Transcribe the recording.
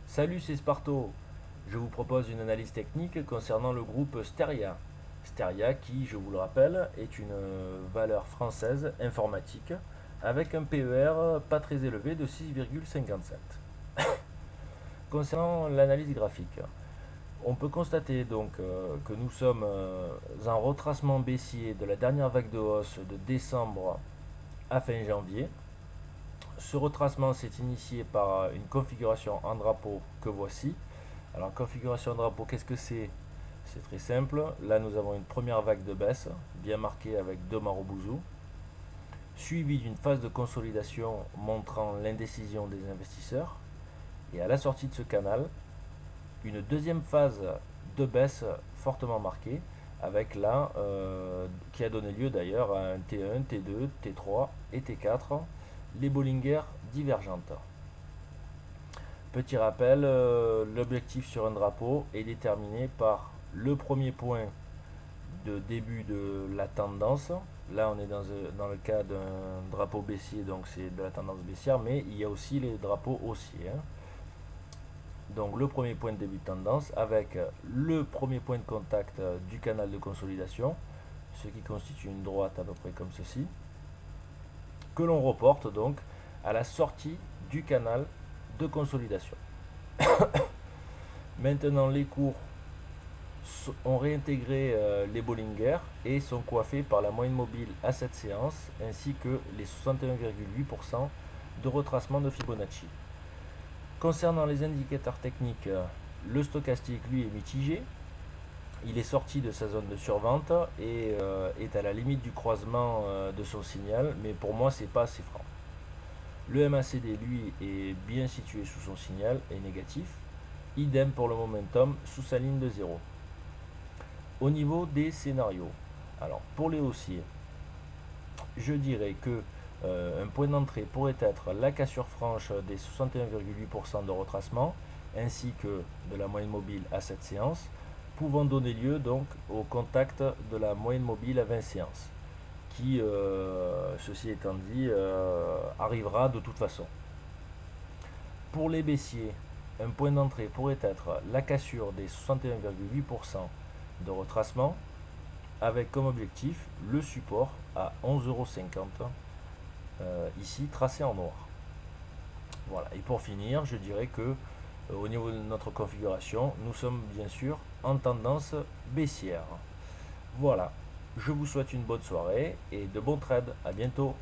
Salut, c'est Sparto. Je vous propose une analyse technique concernant le groupe Steria. Steria qui, je vous le rappelle, est une valeur française informatique avec un PER pas très élevé de 6,57. Concernant l'analyse graphique, on peut constater donc que nous sommes en retracement baissier de la dernière vague de hausse de décembre à fin janvier. Ce retracement s'est initié par une configuration en drapeau que voici. Alors, configuration en drapeau, qu'est-ce que c'est? C'est très simple. Là, nous avons une première vague de baisse, bien marquée avec deux marobouzous, suivie d'une phase de consolidation montrant l'indécision des investisseurs. Et à la sortie de ce canal, une deuxième phase de baisse fortement marquée, avec là, qui a donné lieu d'ailleurs à un T1, T2, T3 et T4, les Bollinger divergentes. Petit rappel, l'objectif sur un drapeau est déterminé par le premier point de début de la tendance. Là, on est dans le cas d'un drapeau baissier, donc c'est de la tendance baissière, mais il y a aussi les drapeaux haussiers. Donc le premier point de début de tendance avec le premier point de contact du canal de consolidation, ce qui constitue une droite à peu près comme ceci, que l'on reporte donc à la sortie du canal de consolidation. Maintenant, les cours ont réintégré les Bollinger et sont coiffés par la moyenne mobile à cette séance ainsi que les 61,8% de retracement de Fibonacci. Concernant les indicateurs techniques, le stochastique lui est mitigé. Il est sorti de sa zone de survente et est à la limite du croisement de son signal, mais pour moi c'est pas assez franc. Le MACD lui est bien situé sous son signal et négatif. Idem pour le momentum sous sa ligne de 0. Au niveau des scénarios, alors pour les haussiers, je dirais que un point d'entrée pourrait être la cassure franche des 61,8% de retracement ainsi que de la moyenne mobile à cette séance, pouvant donner lieu donc au contact de la moyenne mobile à 20 séances, qui, ceci étant dit, arrivera de toute façon. Pour les baissiers, un point d'entrée pourrait être la cassure des 61,8% de retracement avec comme objectif le support à 11,50 €, ici tracé en noir. Voilà, et pour finir, je dirais que au niveau de notre configuration, nous sommes bien sûr en tendance baissière. Voilà, je vous souhaite une bonne soirée et de bons trades. À bientôt.